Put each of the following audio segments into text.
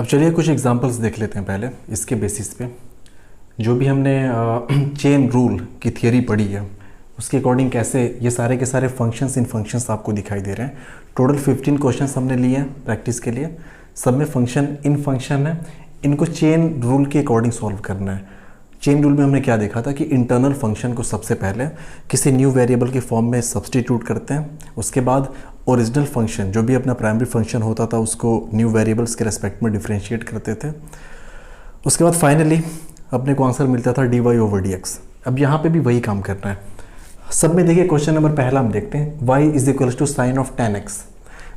अब चलिए कुछ एग्जांपल्स देख लेते हैं पहले इसके बेसिस पे। जो भी हमने चेन रूल की थियरी पढ़ी है उसके अकॉर्डिंग कैसे ये सारे के सारे फंक्शंस इन फंक्शंस आपको दिखाई दे रहे हैं। टोटल 15 क्वेश्चंस हमने लिए हैं प्रैक्टिस के लिए। सब में फंक्शन इन फंक्शन है, इनको चेन रूल के अकॉर्डिंग सॉल्व करना है। चेन रूल में हमने क्या देखा था कि इंटरनल फंक्शन को सबसे पहले किसी न्यू वेरिएबल के फॉर्म में सब्सटीट्यूट करते हैं, उसके बाद ओरिजिनल फंक्शन जो भी अपना प्राइमरी फंक्शन होता था उसको न्यू वेरिएबल्स के रेस्पेक्ट में डिफ्रेंशिएट करते थे। उसके बाद फाइनली अपने को आंसर मिलता था dy/dx। अब यहाँ पे भी वही काम करना है। सब में देखिए क्वेश्चन नंबर पहला हम देखते हैं y = sin of tan x।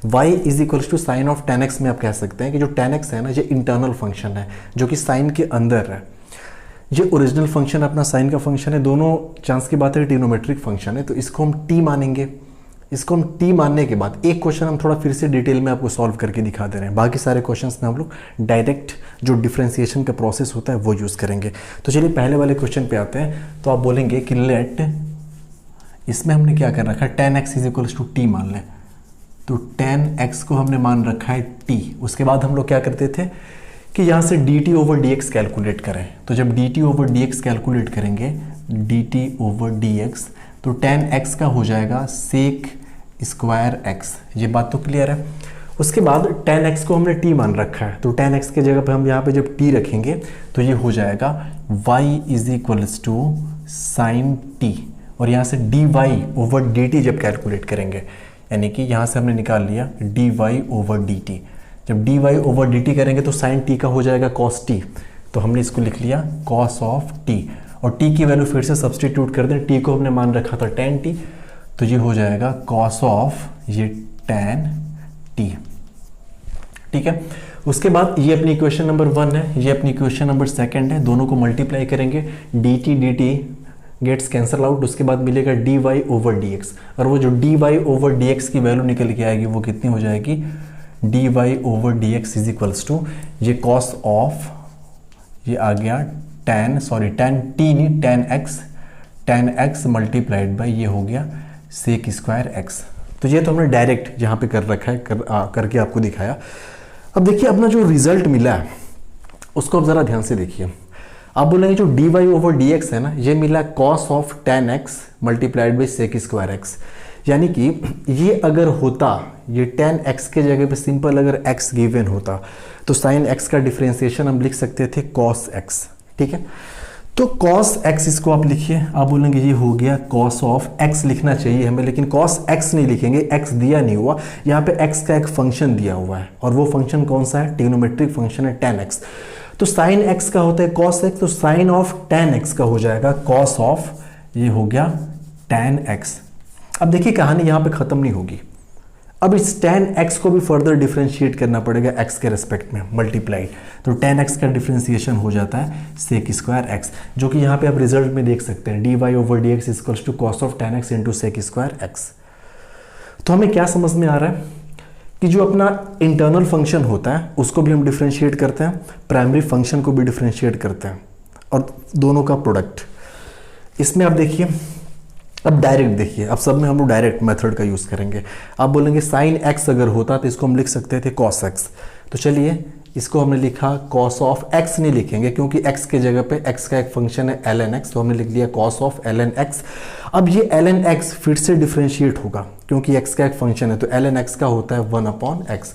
y = sin of tan x में आप कह सकते हैं कि जो tan x है ना ये इंटरनल फंक्शन है जो कि साइन के अंदर है। ये ओरिजिनल फंक्शन अपना साइन का फंक्शन है, दोनों चांस की बात है ट्रिग्नोमेट्रिक फंक्शन है, तो इसको हम t मानेंगे। इसको हम t मानने के बाद एक क्वेश्चन हम थोड़ा फिर से डिटेल में आपको सॉल्व करके दिखा दे रहे हैं। बाकी सारे क्वेश्चंस में हम लोग डायरेक्ट जो डिफरेंशिएशन का प्रोसेस होता है वो यूज़ करेंगे। तो चलिए पहले वाले क्वेश्चन पे आते हैं। तो आप बोलेंगे कि लेट, इसमें हमने क्या कर रखा है tan x = t मान लें। तो tan x को हमने मान रखा है t। उसके बाद हम लोग क्या करते थे कि यहाँ से dt/dx कैलकुलेट करें। तो जब dt/dx कैलकुलेट करेंगे dt/dx तो tan x का हो जाएगा sec² x। ये बात तो क्लियर है। उसके बाद tan x को हमने t मान रखा है, तो tan x के जगह पे हम यहाँ पे जब t रखेंगे तो ये हो जाएगा y = sin t। और यहाँ से dy/dt जब कैलकुलेट करेंगे यानी कि यहाँ से हमने निकाल लिया dy/dt। जब dy/dt करेंगे तो sin t का हो जाएगा cos t। तो हमने इसको लिख लिया cos of t और t की वैल्यू फिर से सब्सटीट्यूट कर दें। t को हमने मान रखा था tan t, तो ये हो जाएगा cos of ये tan t। ठीक है। उसके बाद ये अपनी इक्वेशन नंबर 1 है, ये अपनी इक्वेशन नंबर 2 है। दोनों को मल्टीप्लाई करेंगे, dt गेट्स कैंसल आउट। उसके बाद मिलेगा dy/dx और वो जो dy/dx की वैल्यू निकल के आएगी वो कितनी हो जाएगी dy/dx = ये cos ऑफ ये आ गया tan t नहीं tan x मल्टीप्लाइड बाई ये हो गया sec² x। तो ये तो हमने डायरेक्ट यहाँ पे कर रखा है, करके आपको दिखाया। अब देखिए अपना जो रिजल्ट मिला है उसको अब ज़रा ध्यान से देखिए। आप बोलेंगे जो dy/dx है ना ये मिला cos of tan x multiplied by sec² x। यानी कि ये अगर होता ये tan x के जगह पे सिंपल अगर x गिवन होता तो sin x का डिफरेंशिएशन हम लिख सकते थे cos x। ठीक है, तो cos x इसको आप लिखिए। आप बोलेंगे ये हो गया cos of x लिखना चाहिए हमें, लेकिन cos x नहीं लिखेंगे, x दिया नहीं हुआ। यहाँ पे x का एक फंक्शन दिया हुआ है और वो फंक्शन कौन सा है, ट्रिग्नोमेट्रिक फंक्शन है tan x। तो sin x का होता है cos x, तो sin of tan x का हो जाएगा cos of ये हो गया tan x। अब देखिए कहानी यहाँ पे खत्म नहीं होगी। अब इस tan x को भी फर्दर डिफरेंशिएट करना पड़ेगा x के रेस्पेक्ट में मल्टीप्लाइड। तो tan x का डिफरेंशिएशन हो जाता है sec² x, जो कि यहाँ पे आप रिजल्ट में देख सकते हैं dy/dx = cos of tan x × sec² x। तो हमें क्या समझ में आ रहा है कि जो अपना इंटरनल फंक्शन होता है उसको भी हम डिफरेंशिएट करते हैं, प्राइमरी फंक्शन को भी डिफरेंशिएट करते हैं और दोनों का प्रोडक्ट। इसमें आप देखिए, अब डायरेक्ट देखिए, अब सब में हम लोग डायरेक्ट मेथड का यूज़ करेंगे। आप बोलेंगे sin x अगर होता तो इसको हम लिख सकते थे cos x। तो चलिए इसको हमने लिखा cos of x नहीं लिखेंगे क्योंकि x के जगह पे x का एक फंक्शन है ln x, तो हमने लिख दिया cos of ln x। अब ये ln x फिर से डिफरेंशिएट होगा क्योंकि x का एक फंक्शन है, तो ln x का होता है 1/x।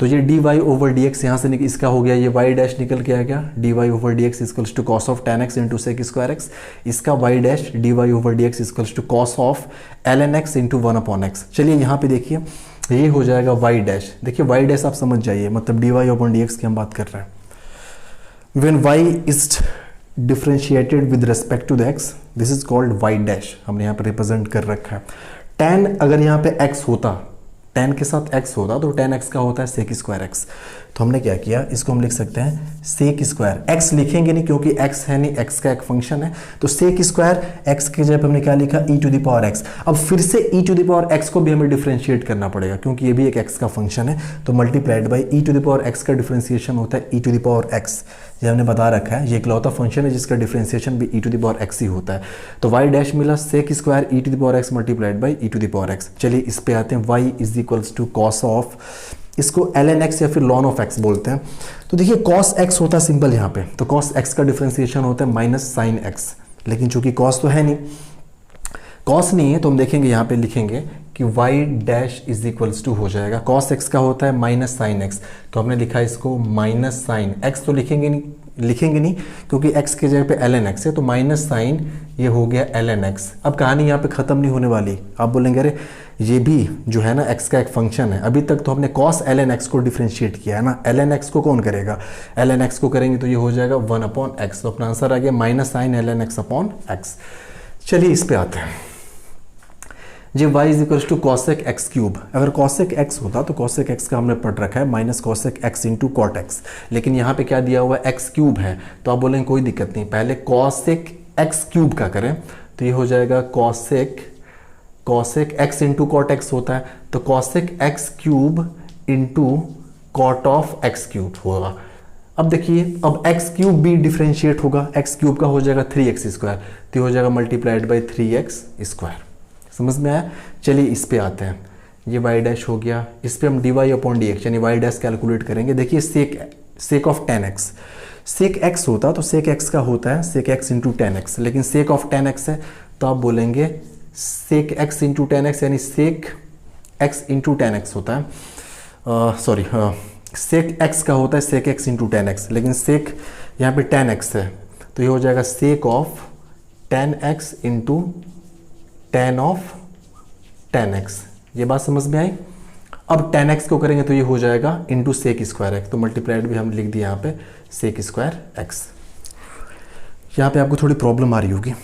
तो ये dy/dx यहाँ से इसका हो गया ये y' निकल के आ गया dy/dx = cos of tan x × sec² x। इसका y' dy/dx = cos of ln x × 1/x। चलिए यहाँ पे देखिए ये हो जाएगा y'। देखिए y' आप समझ जाइए, मतलब dy/dx की हम बात कर रहे हैं। When y is differentiated with respect to the x, this is called y'। हमने यहाँ पे रिप्रेजेंट कर रखा है। tan अगर यहाँ पे x होता, tan के साथ x होता तो tan x का होता है sec² x। तो हमने क्या किया, इसको हम लिख सकते हैं sec²। x लिखेंगे नहीं क्योंकि x है नहीं, x का एक फंक्शन है, तो sec² x के जगह हमने क्या लिखा e⁻x। अब फिर से e⁻x को भी हमें डिफरेंशिएट करना पड़ेगा क्योंकि ये भी एक x का फंक्शन है, तो मल्टीप्लाइड बाई e⁻x का डिफरेंशिएशन होता है e⁻x। ये हमने बता रखा है, ये इकलौता फंक्शन है जिसका डिफरेंशिएशन भी e⁻x ही होता है। तो y' मिला sec² e⁻x multiplied by e⁻x। चलिए इस पे आते हैं y = cos of इसको ln x या फिर ln ऑफ x बोलते हैं। तो देखिए cos x होता है सिंपल यहाँ पे, तो cos x का डिफरेंशिएशन होता है माइनस साइन x, लेकिन चूंकि cos तो है नहीं, cos नहीं है तो हम देखेंगे यहाँ पे लिखेंगे कि y dash is equals to हो जाएगा cos x का होता है माइनस साइन x, तो हमने लिखा इसको माइनस साइन x, तो लिखेंगे नहीं क्योंकि x के जगह पे ln x है, तो माइनस साइन ये हो गया ln x। अब कहानी यहाँ पे ख़त्म नहीं होने वाली, आप बोलेंगे अरे ये भी जो है ना x का एक फंक्शन है, अभी तक तो हमने cos ln x को डिफरेंशिएट किया है ना, ln x को कौन करेगा, ln x को करेंगे तो ये हो जाएगा 1/x, तो अपना आंसर आ गया माइनस साइन ln x/x। चलिए इस पे आते हैं जी, y is equal to cosec x cube. अगर कॉसेक एक्स होता तो कॉसेक एक्स का हमने पढ़ रखा है minus cosec x into cot x, लेकिन यहाँ पे क्या दिया हुआ है एक्स क्यूब है, तो आप बोलेंगे कोई दिक्कत नहीं, पहले कॉसेक एक्स क्यूब का करें तो ये हो जाएगा cosec x into cot x होता है, तो cosec x cube into cot of x cube होगा। अब देखिए अब एक्स क्यूब भी डिफ्रेंशिएट होगा, एक्स क्यूब का हो जाएगा 3x स्क्वायर, तो हो जाएगा मल्टीप्लाइड बाई 3x स्क्वायर। समझ में आया? चलिए इस पे आते हैं, ये y डैश हो गया, इस पे हम dy/dx यानी y डैश कैलकुलेट करेंगे। देखिए sake of 10x, sec x होता तो सेक x का होता है सेक x इंटू 10x, लेकिन सेक ऑफ 10x है तो आप बोलेंगे सेक x इंटू 10x यानी सेक x इंटू 10x होता है, सॉरी सेक x का होता है सेक x इंटू 10x, लेकिन सेक यहाँ पे 10x है तो ये हो जाएगा sake of 10x into tan of 10x। ये बात समझ में आई? अब 10x को करेंगे तो ये हो जाएगा इंटू सेक स्क्वायर एक्स, तो मल्टीप्लाइड भी हम लिख दिए यहाँ पे सेक स्क्वायर एक्स। यहाँ पे आपको थोड़ी प्रॉब्लम आ रही होगी,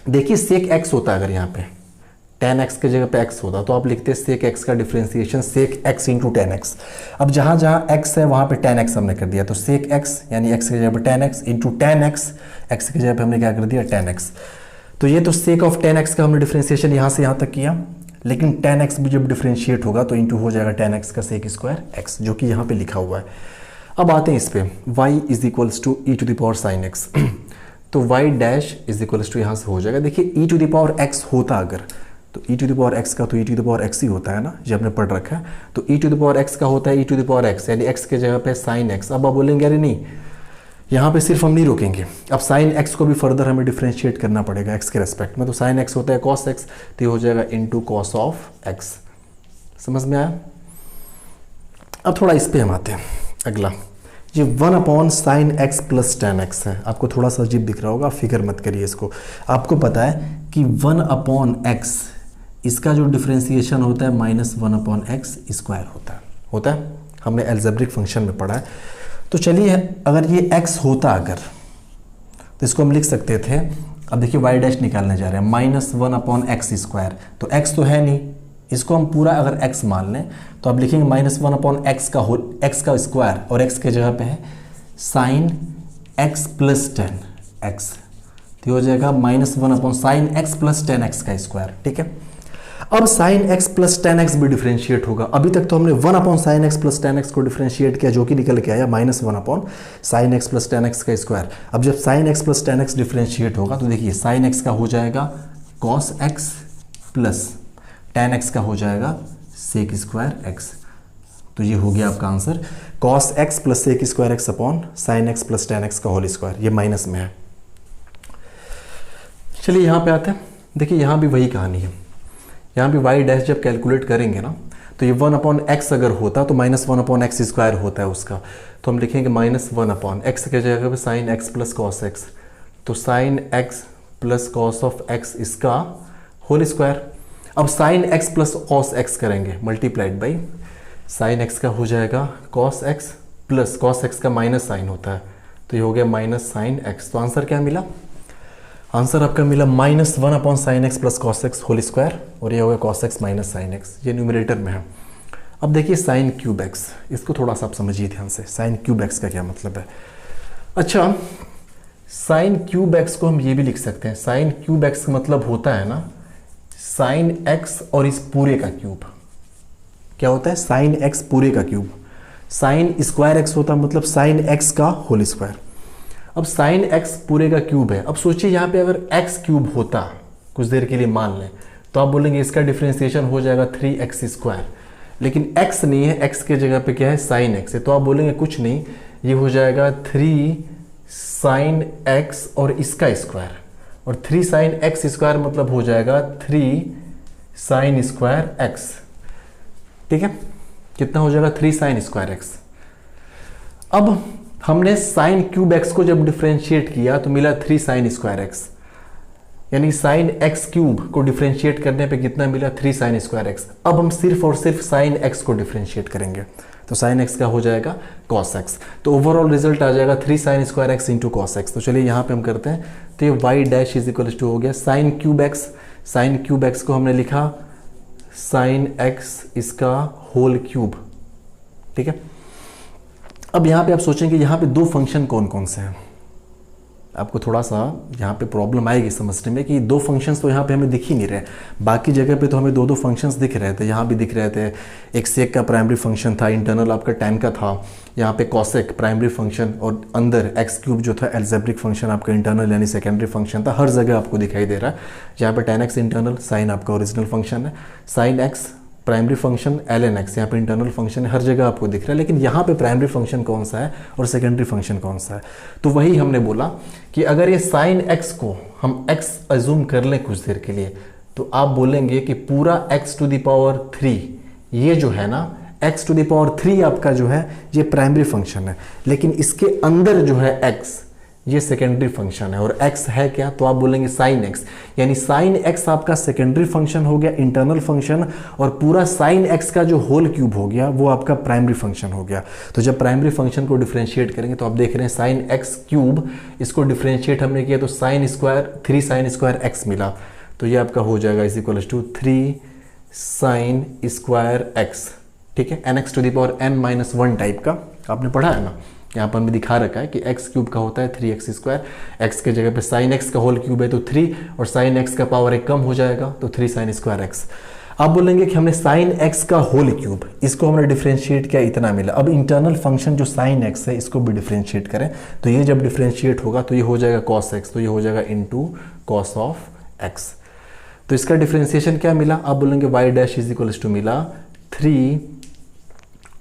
देखिए सेक x होता है, अगर यहाँ पे 10x के जगह पे x होता तो आप लिखते सेक x का डिफरेंशिएशन सेक x इंटू 10x। अब जहाँ जहाँ x है वहाँ पे 10x हमने कर दिया, तो सेक x यानी x की जगह पे 10x इंटू 10x, x की जगह पे हमने क्या कर दिया 10x। तो ये तो सेक ऑफ 10x का हमने डिफरेंशिएशन यहाँ से यहाँ तक किया, लेकिन 10x भी जब डिफरेंशिएट होगा तो इंटू हो जाएगा 10x का सेक स्क्वायर x, जो कि यहाँ पे लिखा हुआ है। अब आते हैं इस पे y is equals to e to the power sine x, तो y dash is equals to यहाँ से हो जाएगा। देखिए e to the power x होता अगर तो e to the power x का तो e to the power x ही होता है ना, जब हमने पढ़ रखा है, तो e to the power x का होता है e to the power x यानी x के जगह पे साइन x। अब आप बोलेंगे अरे नहीं, यहाँ पे सिर्फ हम नहीं रोकेंगे, अब साइन x को भी फर्दर हमें डिफरेंशिएट करना पड़ेगा x के रेस्पेक्ट में, तो साइन x होता है cos x, तो ये हो जाएगा इंटू कॉस ऑफ x। समझ में आया? अब थोड़ा इस पे हम आते हैं, अगला ये 1/sin x plus tan x है। आपको थोड़ा सा अजीब दिख रहा होगा, फिक्र मत करिए इसको, आपको पता है कि 1/x इसका जो डिफरेंशिएशन होता है माइनस 1/x स्क्वायर होता है, हमने एल्जेब्रिक फंक्शन में पढ़ा है। तो चलिए अगर ये x होता अगर तो इसको हम लिख सकते थे, अब देखिए y डैश निकालने जा रहे हैं माइनस 1/x स्क्वायर, तो x तो है नहीं, इसको हम पूरा अगर x मान लें तो आप लिखेंगे माइनस 1/x का होल x का स्क्वायर, और x के जगह पे है साइन x प्लस 10x, तो हो जाएगा minus 1/sin x plus 10x का स्क्वायर। ठीक है, अब sin x प्लस 10x भी डिफरेंशिएट होगा। अभी तक तो हमने 1/sin x प्लस 10x को डिफरेंशिएट किया, जो कि निकल के आया minus 1/sin x plus 10x का स्क्वायर। अब जब sin x plus 10x differentiate होगा तो देखिए sin x का हो जाएगा cos x plus tan x का हो जाएगा sec स्क्वायर x, तो ये हो गया आपका answer cos x plus sec square x upon sin x plus tan x का होल स्क्वायर, ये माइनस में है। चलिए यहाँ पे आते हैं, देखिए यहाँ भी वही कहानी है, यहाँ पे y डैश जब कैलकुलेट करेंगे ना तो ये 1/x अगर होता तो माइनस 1/x स्क्वायर होता है उसका, तो हम लिखेंगे माइनस 1/x के जगह पे sine x plus cos x, तो sine x plus cos of x इसका होल स्क्वायर। अब sine x plus cos x करेंगे मल्टीप्लाइड बाई साइन x का हो जाएगा cos x plus cos x का माइनस साइन होता है, तो ये हो गया माइनस साइन x। तो आंसर क्या मिला? आंसर आपका मिला minus 1/sin x plus cos x whole square, और ये हो गया cos x minus sine x, ये न्यूमरेटर में है। अब देखिए साइन क्यूब x, इसको थोड़ा सा आप समझिए ध्यान से, साइन क्यूब x का क्या मतलब है। अच्छा, साइन क्यूब x को हम ये भी लिख सकते हैं, साइन क्यूब x का मतलब होता है ना साइन x और इस पूरे का क्यूब। क्या होता है? साइन x पूरे का क्यूब। साइन स्क्वायर x होता है मतलब साइन x का होल स्क्वायर। अब साइन x पूरे का क्यूब है, अब सोचिए यहाँ पे अगर x क्यूब होता, कुछ देर के लिए मान लें, तो आप बोलेंगे इसका डिफरेंशिएशन हो जाएगा 3x स्क्वायर, लेकिन x नहीं है, x के जगह पे क्या है साइन x है, तो आप बोलेंगे कुछ नहीं, ये हो जाएगा 3 साइन x और इसका स्क्वायर, और 3 साइन x स्क्वायर मतलब हो जाएगा 3 साइन स्क्वायर x। ठीक है, कितना हो जाएगा 3 साइन स्क्वायर x। अब हमने साइन क्यूब x को जब डिफ्रेंशिएट किया तो मिला 3 साइन स्क्वायर x, यानी साइन x क्यूब को डिफ्रेंशिएट करने पे कितना मिला 3 साइन स्क्वायर x। अब हम सिर्फ और सिर्फ साइन x को डिफ्रेंशिएट करेंगे तो साइन x का हो जाएगा cos x, तो ओवरऑल रिजल्ट आ जाएगा 3 sine square x into cos x. तो चलिए यहाँ पे हम करते हैं, तो ये y dash is equal to हो गया sine cube x, sine cube x को हमने लिखा साइन x इसका होल क्यूब। ठीक है, अब यहाँ पे आप सोचेंगे यहाँ पे दो फंक्शन कौन कौन से हैं, आपको थोड़ा सा यहाँ पे प्रॉब्लम आएगी समझने में कि दो फंक्शंस तो यहाँ पे हमें दिख ही नहीं रहे, बाकी जगह पे तो हमें दो दो फंक्शंस दिख रहे थे, यहाँ भी दिख रहे थे। एक सेक का प्राइमरी फंक्शन था, इंटरनल आपका tan का था, यहाँ पे कॉसेक प्राइमरी फंक्शन, और अंदर एक्स क्यूब जो था एल्जेब्रिक फंक्शन आपका इंटरनल यानी सेकेंडरी फंक्शन था। हर जगह आपको दिखाई दे रहा है, यहाँ पे tan x इंटरनल, साइन आपका ओरिजिनल फंक्शन है, sine x primary function ln x यहाँ पे इंटरनल फंक्शन है, हर जगह आपको दिख रहा है। लेकिन यहाँ पे प्राइमरी फंक्शन कौन सा है और सेकेंडरी फंक्शन कौन सा है, तो वही हमने बोला कि अगर ये साइन x को हम x अज्यूम कर लें कुछ देर के लिए, तो आप बोलेंगे कि पूरा x टू द पावर 3 ये जो है ना x टू द पावर 3 आपका जो है ये प्राइमरी फंक्शन है, लेकिन इसके अंदर जो है x ये सेकेंडरी फंक्शन है, और x है क्या, तो आप बोलेंगे साइन x, यानी साइन x आपका सेकेंडरी फंक्शन हो गया, इंटरनल फंक्शन, और पूरा साइन x का जो होल क्यूब हो गया वो आपका प्राइमरी फंक्शन हो गया। तो जब प्राइमरी फंक्शन को डिफरेंशिएट करेंगे तो आप देख रहे हैं साइन x क्यूब, इसको डिफरेंशिएट हमने किया तो sine square 3 sine square x मिला, तो ये आपका हो जाएगा is equal to 3 sine square x। ठीक है, nx to the power n-1 type का आपने पढ़ा है ना, यहाँ पर भी दिखा रखा है कि x क्यूब का होता है 3x स्क्वायर, x के जगह पे साइन x का होल क्यूब है तो 3, और साइन x का पावर एक कम हो जाएगा तो 3 साइन स्क्वायर x। आप बोलेंगे कि हमने साइन x का होल क्यूब, इसको हमने डिफरेंशिएट किया, इतना मिला। अब इंटरनल फंक्शन जो साइन x है इसको भी डिफरेंशिएट करें, तो ये जब डिफरेंशिएट होगा तो ये हो जाएगा cos x, तो ये हो जाएगा इंटू कॉस ऑफ x। तो इसका डिफरेंशिएशन क्या मिला, आप बोलेंगे y dash is equal to मिला 3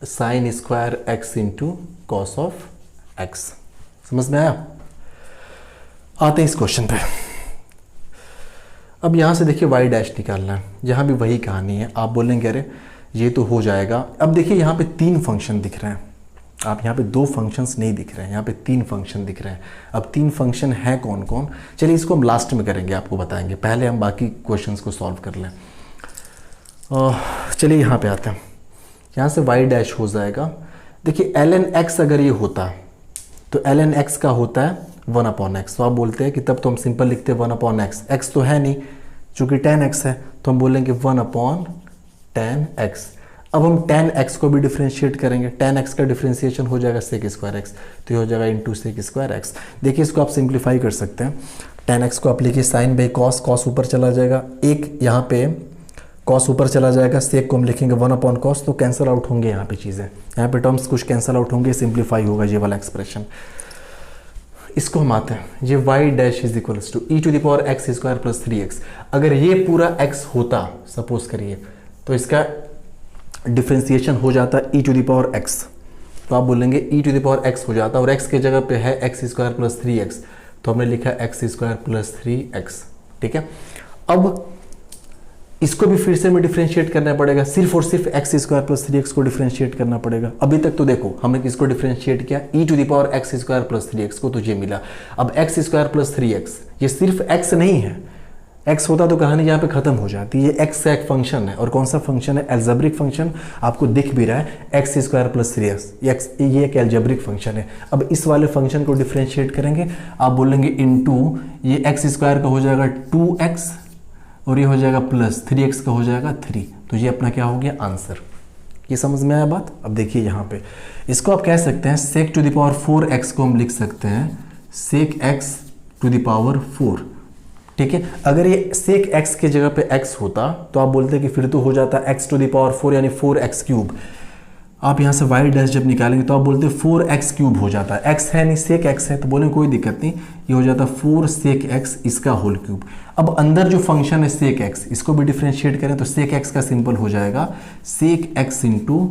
sine square x into cos of x। समझ में आया? आते हैं इस क्वेश्चन पे। अब यहां से देखिए y डैश निकालना है, यहां भी वही कहानी है। आप बोलेंगे अरे ये तो हो जाएगा। अब देखिए यहां पे 3 फंक्शन दिख रहे हैं, आप यहाँ पे 2 फंक्शंस नहीं दिख रहे हैं, यहाँ पे 3 फंक्शन दिख रहे हैं। अब 3 फंक्शन है कौन कौन, चलिए इसको हम लास्ट में करेंगे, आपको बताएंगे, पहले हम बाकी क्वेश्चंस को सॉल्व कर लें। चलिए यहाँ पे आते हैं, यहाँ से y डैश हो जाएगा। देखिए ln x अगर ये होता तो ln x का होता है 1/x, तो आप बोलते हैं कि तब तो हम सिंपल लिखते हैं 1/x, x तो है नहीं, चूंकि tan x है तो हम बोलेंगे 1/tan x। अब हम tan x को भी डिफरेंशिएट करेंगे, tan x का डिफरेंशिएशन हो जाएगा sec स्क्वायर x, तो ये हो जाएगा इंटू sec स्क्वायर x। देखिए इसको आप सिंप्लीफाई कर सकते हैं, tan x को आप लिखिए साइन बाई कॉस, कॉस ऊपर चला जाएगा, एक यहाँ पे कॉस ऊपर चला जाएगा, सेक को हम लिखेंगे 1/cos, तो कैंसिल आउट होंगे यहाँ पे चीज़ें, यहाँ पे टर्म्स कुछ कैंसिल आउट होंगे, सिंप्लीफाई होगा ये वाला एक्सप्रेशन। इसको हम आते हैं, ये y dash is equal to e to the power x square plus 3x। अगर ये पूरा x होता सपोज करिए, तो इसका डिफ्रेंसिएशन हो जाता e to the power x, तो आप बोलेंगे e to the power x हो जाता, और x के जगह पे है x स्क्वायर प्लस 3x, तो हमने लिखा x स्क्वायर प्लस 3x। ठीक है, अब इसको भी फिर से हमें डिफरेंशिएट करना पड़ेगा, सिर्फ और सिर्फ x स्क्वायर प्लस 3x को डिफरेंशिएट करना पड़ेगा। अभी तक तो देखो हमने किसको डिफरेंशिएट किया, e to the power x square plus 3x को, तो ये मिला। अब x स्क्वायर प्लस 3x, ये सिर्फ x नहीं है, x होता तो कहानी यहाँ पे खत्म हो जाती है। ये x का एक फंक्शन है, और कौन सा फंक्शन है, एल्जेब्रिक फंक्शन, आपको दिख भी रहा है x स्क्वायर प्लस 3x, ये एक एल्जेब्रिक फंक्शन है। अब इस वाले फंक्शन को डिफरेंशिएट करेंगे, आप बोलेंगे इनटू ये x स्क्वायर का हो जाएगा 2x, और ये हो जाएगा प्लस 3x का हो जाएगा 3, तो ये अपना क्या हो गया आंसर। ये समझ में आया बात? अब देखिए यहाँ पे इसको आप कह सकते हैं sec to the power 4x को हम लिख सकते हैं sec x to the power 4। ठीक है, अगर ये sec x के जगह पे x होता तो आप बोलते कि फिर तो हो जाता x टू द पावर 4 यानी 4x क्यूब। आप यहाँ से वाई डैश जब निकालेंगे तो आप बोलते हैं 4x क्यूब हो जाता है, x है नहीं सेक x है तो बोलेंगे कोई दिक्कत नहीं, ये हो जाता है 4 सेक x इसका होल क्यूब। अब अंदर जो फंक्शन है सेक x, इसको भी डिफ्रेंशिएट करें तो सेक x का सिंपल हो जाएगा सेक x इंटू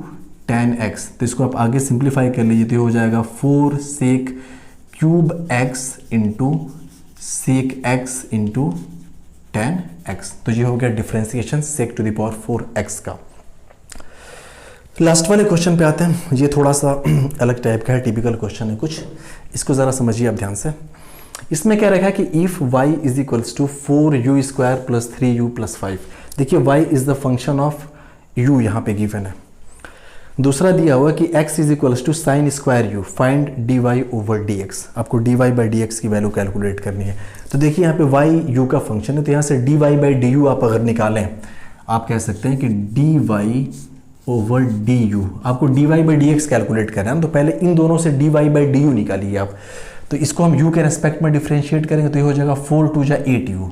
टेन एक्स। तो इसको आप आगे सिंप्लीफाई कर लीजिए तो ये हो जाएगा 4 sec cube x into sec x into tan x. तो ये हो गया differentiation sec to the power 4x का। लास्ट वाले क्वेश्चन पे आते हैं, ये थोड़ा सा अलग टाइप का है, टिपिकल क्वेश्चन है कुछ, इसको ज़रा समझिए आप ध्यान से। इसमें क्या रखा है कि if y is equals to 4u square plus 3u plus 5। देखिए y is the function of u यहाँ पे गिवन है। दूसरा दिया हुआ कि x is equals to sine square u, find dy over dx। आपको dy बाई dx की वैल्यू कैलकुलेट करनी है। तो देखिए यहाँ पे y u का फंक्शन है, तो यहाँ से dy बाई du आप अगर निकालें, आप कह सकते हैं कि dy ओवर डी यू। आपको d y by d x calculate करना है, तो पहले इन दोनों से d y by d u निकालिए आप। तो इसको हम u के रेस्पेक्ट में डिफ्रेंशिएट करेंगे तो ये हो जाएगा 4 टू जा 8u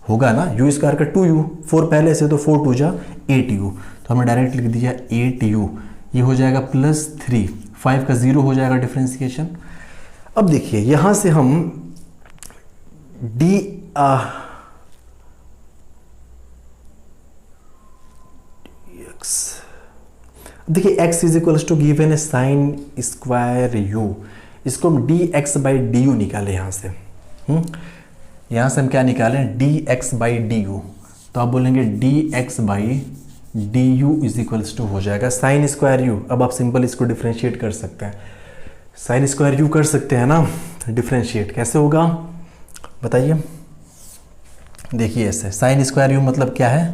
होगा ना, u स्क्वायर का 2u, 4 पहले से तो 4 टू जा 8u, तो हमने डायरेक्ट लिख दिया 8u। ये हो जाएगा प्लस 3, 5 का 0 हो जाएगा डिफ्रेंसिएशन। अब देखिए यहाँ से हम देखिए x is equals to given है साइन स्क्वायर u, इसको हम dx बाई डी यू निकालें यहाँ से। यहाँ से हम क्या निकालें dx बाई डी यू, तो आप बोलेंगे dx by d u is equals to हो जाएगा साइन स्क्वायर u। अब आप सिंपल इसको डिफ्रेंशिएट कर सकते हैं, साइन स्क्वायर u कर सकते हैं ना डिफ्रेंशिएट, कैसे होगा बताइए। देखिए ऐसे साइन स्क्वायर u मतलब क्या है,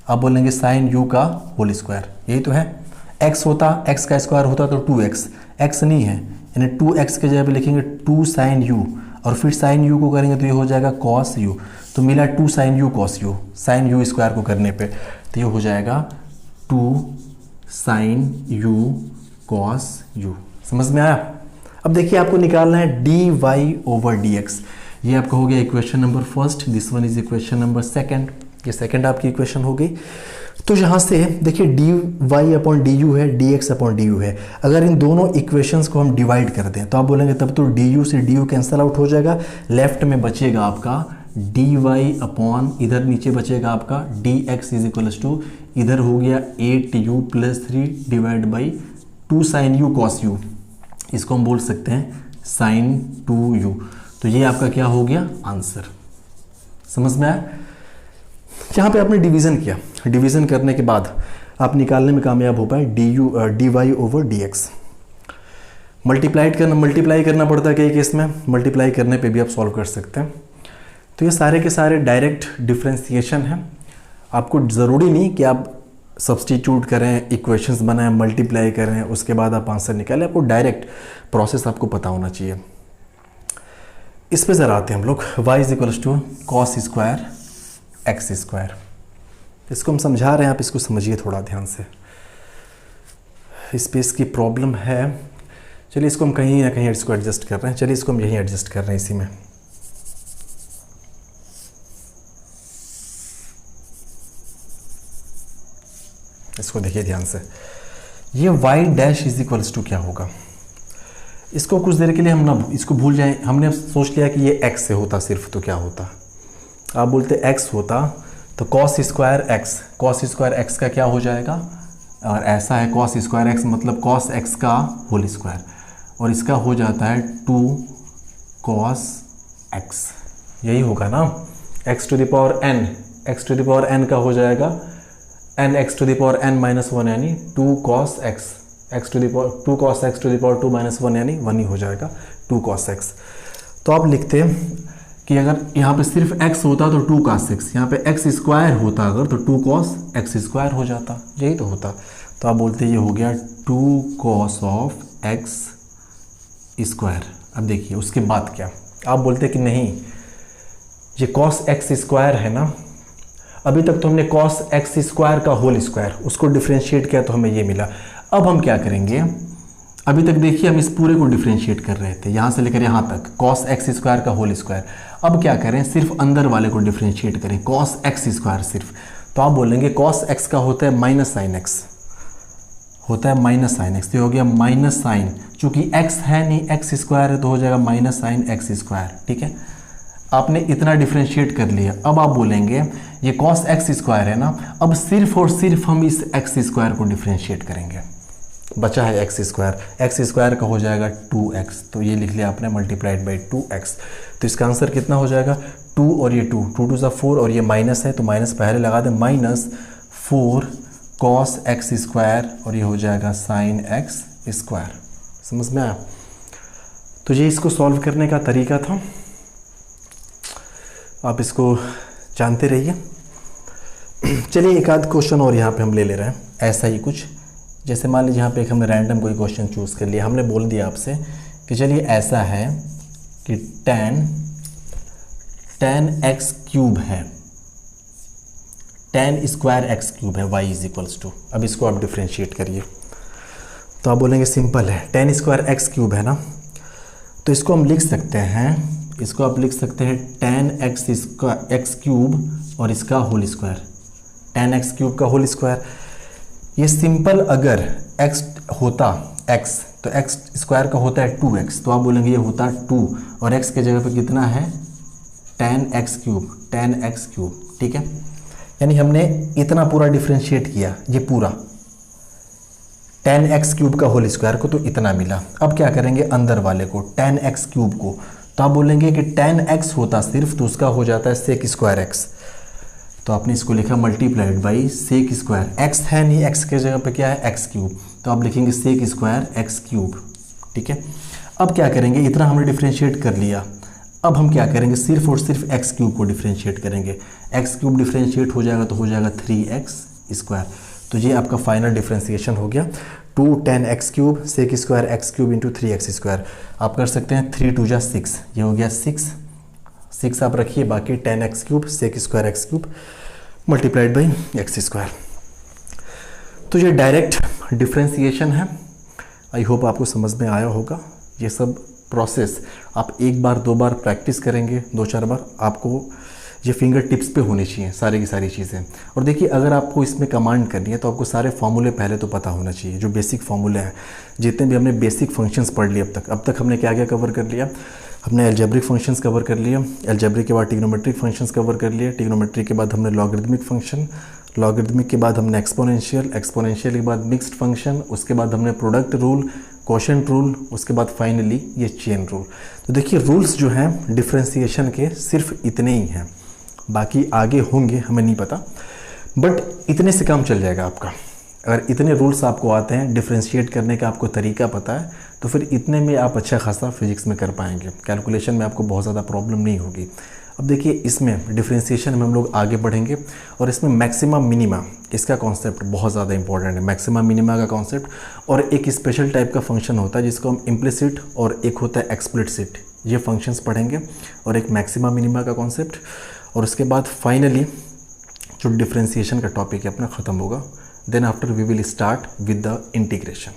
आप बोलेंगे साइन u का होल स्क्वायर, यही तो है। x होता, x का स्क्वायर होता तो 2x, x नहीं है यानी 2x के जगह पे लिखेंगे 2 साइन u, और फिर साइन u को करेंगे तो ये हो जाएगा cos u, तो मिला 2 sine u cos u, sine u square को करने पे तो ये हो जाएगा 2 साइन u cos u। समझ में आया। अब देखिए आपको निकालना है dy ओवर dx, ये आपका हो गया equation number first, this one is equation number second, ये सेकंड आपकी इक्वेशन हो गई। तो यहाँ से देखिए dy अपॉन डी यू है, dx अपॉन डी यू है, अगर इन दोनों इक्वेशंस को हम डिवाइड कर दें तो आप बोलेंगे तब तो du से du कैंसिल आउट हो जाएगा, लेफ्ट में बचेगा आपका dy अपॉन, इधर नीचे बचेगा आपका dx इज इक्वल्स टू, इधर हो गया 8u plus 3 divide by 2 sine u cos u, इसको हम बोल सकते हैं साइन 2u। तो ये आपका क्या हो गया आंसर। समझ में आया। यहाँ पे आपने डिवीज़न किया, डिवीज़न करने के बाद आप निकालने में कामयाब हो पाए dy ओवर dx। मल्टीप्लाई करना पड़ता है कई केस में, मल्टीप्लाई करने पे भी आप सॉल्व कर सकते हैं। तो ये सारे के सारे डायरेक्ट डिफ्रेंसिएशन है, आपको ज़रूरी नहीं कि आप सब्सटीट्यूट करें, इक्वेशंस बनाएं, मल्टीप्लाई करें, उसके बाद आप आंसर निकालें, आपको डायरेक्ट प्रोसेस आपको पता होना चाहिए। इस पे ज़रा आते हैं हम लोग, y is equals to cos square x square, इसको हम समझा रहे हैं, आप इसको समझिए थोड़ा ध्यान से। इस पे इसकी प्रॉब्लम है, चलिए इसको हम कहीं ना कहीं इसको एडजस्ट कर रहे हैं, चलिए इसको हम यहीं एडजस्ट कर रहे हैं इसी में। इसको देखिए ध्यान से, ये y dash is equals to क्या होगा, इसको कुछ देर के लिए हम ना इसको भूल जाएं, हमने सोच लिया कि ये x से होता सिर्फ, तो क्या होता, आप बोलते x होता तो cos स्क्वायर x का क्या हो जाएगा, और ऐसा है cos स्क्वायर x मतलब cos x का होल स्क्वायर, और इसका हो जाता है 2 cos x, यही होगा ना, x to the power n का हो जाएगा n x to the power n minus 1 यानी 2 cos x to the power 2 cos x to the power 2 minus 1 यानी 1 ही हो जाएगा 2 cos x। तो आप लिखते हैं कि अगर यहाँ पे सिर्फ x होता तो 2 cos x, यहाँ पे x स्क्वायर होता अगर तो 2 cos x स्क्वायर हो जाता, यही तो होता। तो आप बोलते ये हो गया 2 cos ऑफ x स्क्वायर। अब देखिए उसके बाद क्या, आप बोलते कि नहीं ये cos x स्क्वायर है ना, अभी तक तो हमने cos x स्क्वायर का होल स्क्वायर उसको डिफ्रेंशिएट किया तो हमें ये मिला। अब हम क्या करेंगे, अभी तक देखिए हम इस पूरे को डिफ्रेंशिएट कर रहे थे, यहाँ से लेकर यहाँ तक cos x स्क्वायर का होल स्क्वायर। अब क्या करें, सिर्फ अंदर वाले को डिफ्रेंशिएट करें cos x स्क्वायर सिर्फ, तो आप बोलेंगे cos x का होता है माइनस साइन x, होता है माइनस साइन एक्स, तो ये हो गया माइनस साइन, चूंकि एक्स है नहीं, एक्स स्क्वायर है, तो हो जाएगा माइनस साइन एक्स स्क्वायर। ठीक है, आपने इतना डिफ्रेंशिएट कर लिया। अब आप बोलेंगे ये कॉस एक्स स्क्वायर है ना, अब सिर्फ और सिर्फ हम इस एक्स स्क्वायर को डिफ्रेंशिएट करेंगे। बचा है एक्स स्क्वायर का हो जाएगा 2x, तो ये लिख लिया आपने मल्टीप्लाइड बाई 2x। तो इसका आंसर कितना हो जाएगा 2 और ये 2 2 × 4 और ये माइनस है तो माइनस पहले लगा दें, -4 cos x स्क्वायर और ये हो जाएगा sin x स्क्वायर। समझ में आया? तो ये इसको सॉल्व करने का तरीका था, आप इसको जानते रहिए। चलिए एक आध क्वेश्चन और यहाँ पे हम ले ले रहे हैं ऐसा ही कुछ। जैसे मान लीजिए यहाँ पे एक हमने रैंडम कोई क्वेश्चन चूज़ कर लिया, हमने बोल दिया आपसे कि चलिए ऐसा है कि tan x क्यूब है, tan स्क्वायर x क्यूब है y = 2। अब इसको आप डिफ्रेंशिएट करिए, तो आप बोलेंगे सिंपल है, tan स्क्वायर x क्यूब है ना, तो इसको हम लिख सकते हैं, इसको आप लिख सकते हैं tan x क्यूब और इसका whole square, tan x cube का होल स्क्वायर। ये सिंपल अगर x होता x तो x स्क्वायर का होता है 2x, तो आप बोलेंगे ये होता 2 और x के जगह पे कितना है tan x क्यूब। ठीक है, यानी हमने इतना पूरा डिफ्रेंशिएट किया, ये पूरा tan x क्यूब का होल स्क्वायर को, तो इतना मिला। अब क्या करेंगे अंदर वाले को tan x क्यूब को, तो आप बोलेंगे कि tan x होता सिर्फ तो उसका हो जाता है सेक स्क्वायर x, तो आपने इसको लिखा multiplied by sec square, x है नहीं, x के जगह पे क्या है x क्यूब, तो आप लिखेंगे सेक स्क्वायर x क्यूब। ठीक है, अब क्या करेंगे, इतना हमने डिफ्रेंशिएट कर लिया, अब हम क्या करेंगे सिर्फ और सिर्फ x क्यूब को डिफ्रेंशिएट करेंगे। x क्यूब डिफ्रेंशिएट हो जाएगा तो हो जाएगा 3x स्क्वायर। तो ये आपका फाइनल डिफ्रेंशिएशन हो गया 2 tan x cube sec square x cube into 3x square. आप कर सकते हैं 3 × 2 = 6, ये हो गया 6 आप रखिए, बाकी tan x cube sec square x cube multiplied by x square. तो ये डायरेक्ट डिफ्रेंशिएशन है। आई होप आपको समझ में आया होगा। ये सब प्रोसेस आप एक बार दो बार प्रैक्टिस करेंगे, 2-4 बार, आपको ये फिंगर टिप्स पे होनी चाहिए सारी की सारी चीज़ें। और देखिए अगर आपको इसमें कमांड करनी है तो आपको सारे फॉर्मूले पहले तो पता होना चाहिए, जो बेसिक फॉर्मूले हैं, जितने भी हमने बेसिक फंक्शंस पढ़ लिए अब तक हमने क्या क्या कवर कर लिया। हमने एल्जेब्रिक फंक्शंस कवर कर लिया, एल्जेब्रिक के बाद ट्रिग्नोमेट्रिक फंक्शंस कवर कर लिए, ट्रिग्नोमेट्रिक के बाद हमने लॉगरिथमिक फंक्शन, लॉगरिथमिक के बाद हमने एक्सपोनेंशियल, एक्सपोनेंशियल के बाद मिक्स्ड फंक्शन, उसके बाद हमने प्रोडक्ट रूल, क्वोशंट रूल, उसके बाद फाइनली ये चेन रूल। तो देखिए रूल्स जो हैं डिफ्रेंशिएशन के सिर्फ इतने ही हैं, बाकी आगे होंगे हमें नहीं पता, बट इतने से काम चल जाएगा आपका। अगर इतने रूल्स आपको आते हैं, डिफ्रेंशिएट करने का आपको तरीका पता है, तो फिर इतने में आप अच्छा खासा फिजिक्स में कर पाएंगे, कैलकुलेशन में आपको बहुत ज़्यादा प्रॉब्लम नहीं होगी। अब देखिए इसमें डिफ्रेंशिएशन में हम लोग आगे बढ़ेंगे और इसमें मैक्सिमा मिनिमा इसका कॉन्सेप्ट बहुत ज़्यादा इंपॉर्टेंट है, मैक्सिमा मिनिमा का कॉन्सेप्ट। और एक स्पेशल टाइप का फंक्शन होता है जिसको हम इम्प्लिसिट और एक होता है एक्सप्लिसिट, ये फंक्शंस पढ़ेंगे, और एक मैक्सिमा मिनिमा का कॉन्सेप्ट। और उसके बाद फाइनली जो डिफ्रेंशिएशन का टॉपिक है अपना ख़त्म होगा। Then after we will start with the integration.